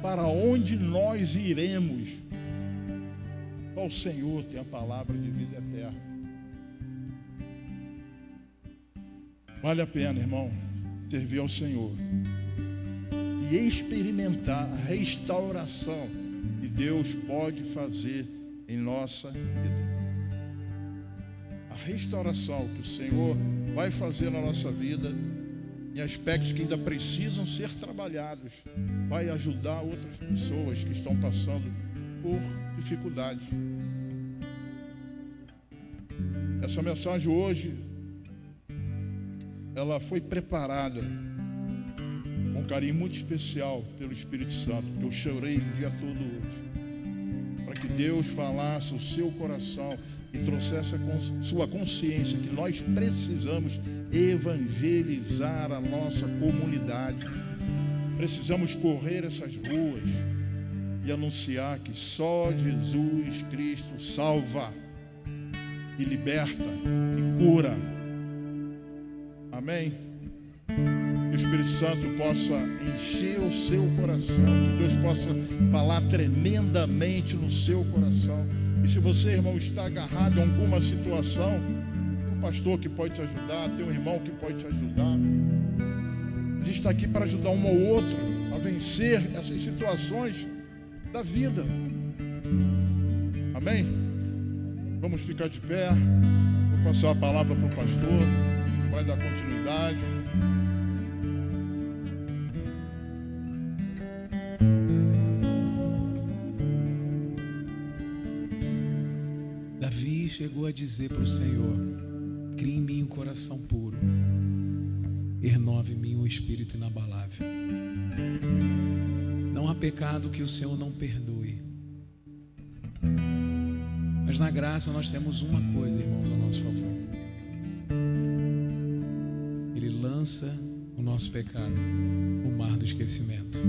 para onde nós iremos? Só o Senhor tem a palavra de vida eterna. Vale a pena, irmão, servir ao Senhor e experimentar a restauração que Deus pode fazer em nossa vida. A restauração que o Senhor vai fazer na nossa vida, em aspectos que ainda precisam ser trabalhados, vai ajudar outras pessoas que estão passando por dificuldades. Essa mensagem hoje, ela foi preparada com um carinho muito especial pelo Espírito Santo, que eu chorei o dia todo hoje, para que Deus falasse o seu coração e trouxesse a sua consciência que nós precisamos evangelizar a nossa comunidade. Precisamos correr essas ruas e anunciar que só Jesus Cristo salva e liberta e cura. Amém? Que o Espírito Santo possa encher o seu coração, que Deus possa falar tremendamente no seu coração. E se você, irmão, está agarrado em alguma situação, tem um pastor que pode te ajudar, tem um irmão que pode te ajudar. A gente está aqui para ajudar um ao outro a vencer essas situações da vida. Amém? Vamos ficar de pé. Vou passar a palavra para o pastor, vai dar continuidade. chegou a dizer para o Senhor: crie em mim um coração puro, e renove em mim um espírito inabalável. Não há pecado que o Senhor não perdoe. Mas na graça nós temos uma coisa, irmãos, a nosso favor. Ele lança o nosso pecado no mar do esquecimento.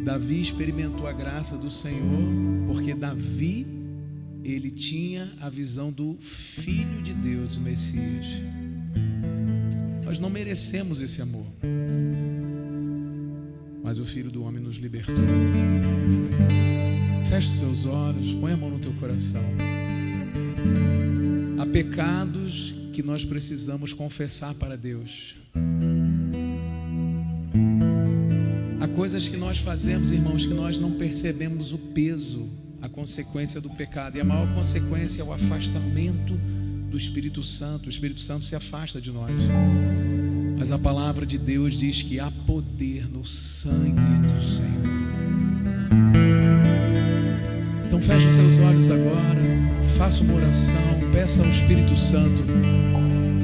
Davi experimentou a graça do Senhor porque Davi, ele tinha a visão do Filho de Deus, o Messias. Nós não merecemos esse amor, mas o Filho do Homem nos libertou. Feche os seus olhos, põe a mão no teu coração. Há pecados que nós precisamos confessar para Deus. Há coisas que nós fazemos, irmãos, que nós não percebemos o peso, a consequência do pecado. E a maior consequência é o afastamento do Espírito Santo. O Espírito Santo se afasta de nós. Mas a palavra de Deus diz que há poder no sangue do Senhor. Então feche os seus olhos agora, faça uma oração, peça ao Espírito Santo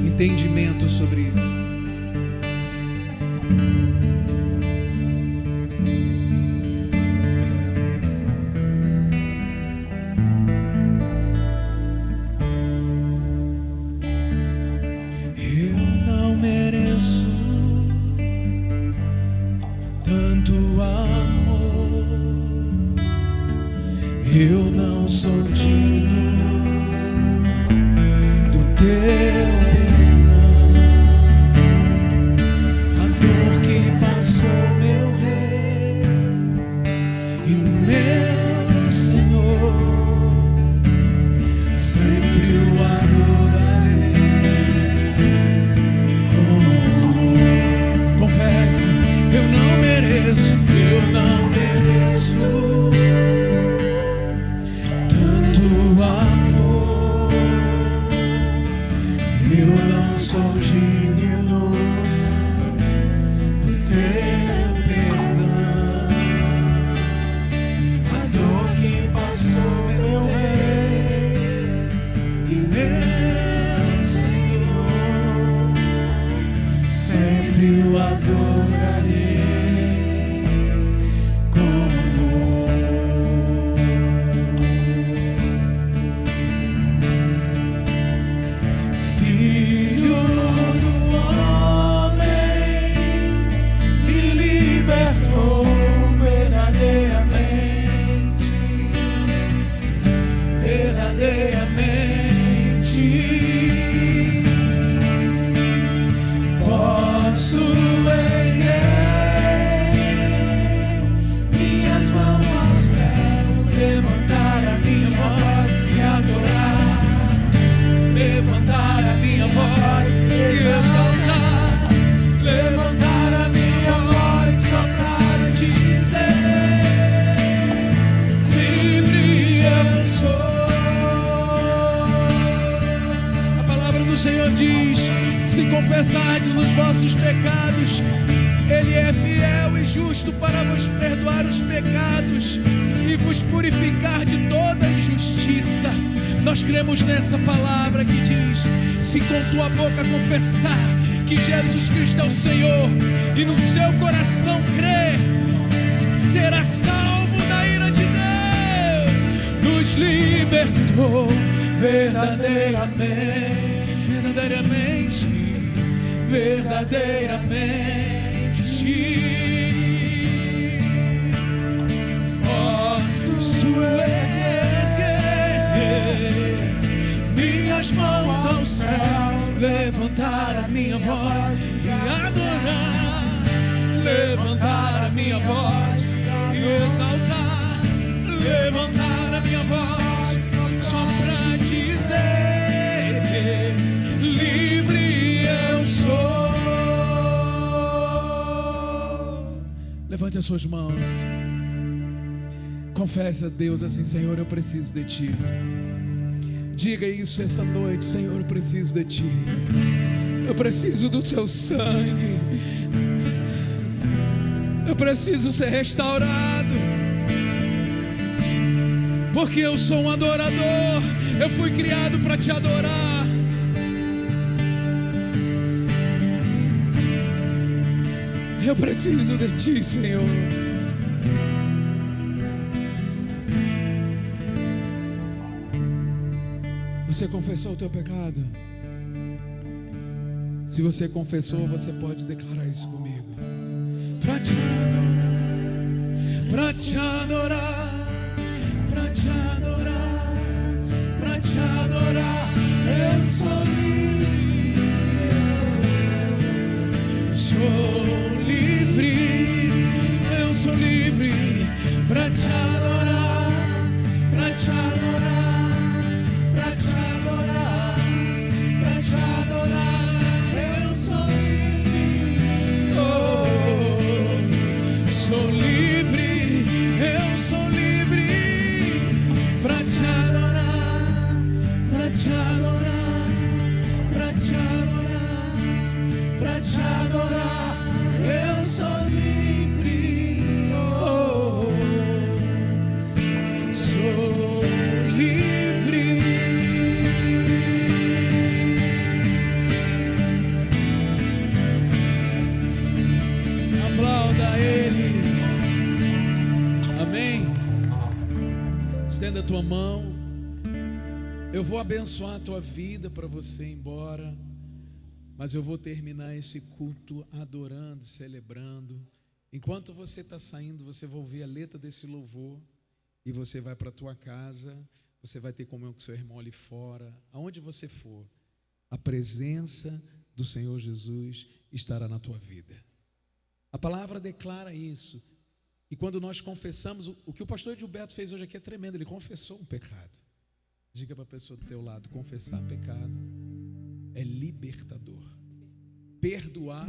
entendimento sobre isso. Eu não sou digno do teu perdão. A dor que passou meu rei e meu Senhor, sempre o adorarei. Confesse, eu não mereço, eu não mereço amor. Eu não sou digno do teu perdão. A dor que passou meu rei e meu Senhor, sempre o adorarei. Confessardes os vossos pecados, Ele é fiel e justo para vos perdoar os pecados e vos purificar de toda injustiça. Nós cremos nessa palavra que diz: se com tua boca confessar que Jesus Cristo é o Senhor e no seu coração crer, será salvo da ira de Deus. Nos libertou verdadeiramente. Posso erguer minhas mãos ao céu, levantar a minha voz e adorar, levantar a minha voz e exaltar, levantar a minha voz só pra dizer: livre eu sou. Levante as suas mãos, confesse a Deus assim: Senhor, eu preciso de Ti. Diga isso essa noite: Senhor, eu preciso de Ti. Eu preciso do Teu sangue. Eu preciso ser restaurado. porque eu sou um adorador. Eu fui criado para te adorar. Eu preciso de ti, Senhor. Você confessou o teu pecado? Se você confessou, você pode declarar isso comigo. Pra te adorar, pra te adorar, pra te adorar, pra te adorar. Eu sou livre, sou livre, eu sou livre pra te adorar, pra te adorar, pra te adorar, pra te adorar. Eu sou livre, oh, sou livre, eu sou livre pra te adorar, pra te adorar, pra te adorar, pra te adorar. Eu sou livre, oh, sou livre. Aplauda Ele. Amém. Estenda a tua mão. Eu vou abençoar a tua vida para você ir embora. Mas eu vou terminar esse culto adorando, celebrando. Enquanto você está saindo, você vai ouvir a letra desse louvor. E você vai para a tua casa. Você vai ter comunhão com seu irmão ali fora. Aonde você for, a presença do Senhor Jesus estará na tua vida. A palavra declara isso. E quando nós confessamos, o que o pastor Gilberto fez hoje aqui é tremendo. Ele confessou um pecado. Diga para a pessoa do teu lado: confessar pecado é libertador. Perdoar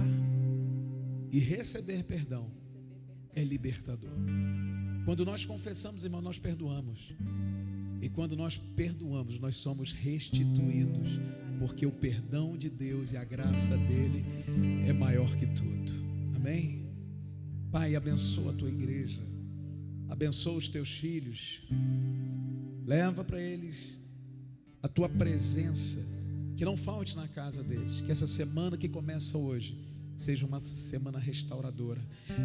e receber perdão é libertador. Quando nós confessamos, irmão, nós perdoamos. E quando nós perdoamos, nós somos restituídos, porque o perdão de Deus e a graça dele é maior que tudo. Amém? Pai, abençoa a tua igreja, abençoa os teus filhos, leva para eles a tua presença, que não falte na casa deles, que essa semana que começa hoje seja uma semana restauradora,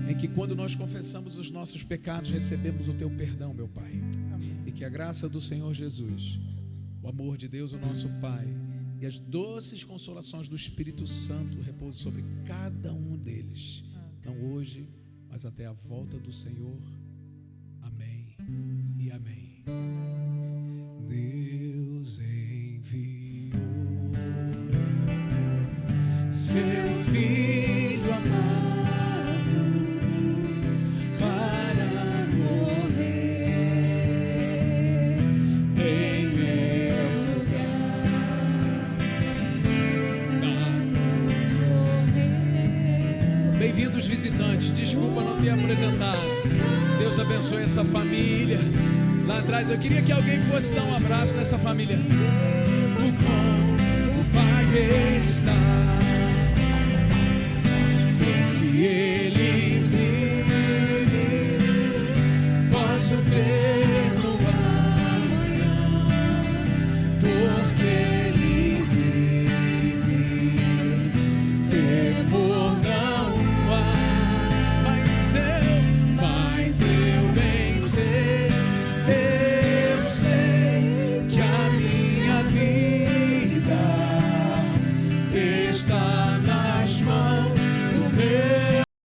em que quando nós confessamos os nossos pecados, recebemos o teu perdão, meu Pai. Amém. E que a graça do Senhor Jesus, o amor de Deus, o nosso Pai, e as doces consolações do Espírito Santo repousem sobre cada um deles, não hoje, mas até a volta do Senhor. Amém e amém. Deus enviou seu Filho amado para morrer em meu lugar, na cruz. Bem-vindos, visitantes. Desculpa não ter apresentado. Deus abençoe essa família. Lá atrás eu queria que alguém fosse dar um abraço nessa família. O Pai está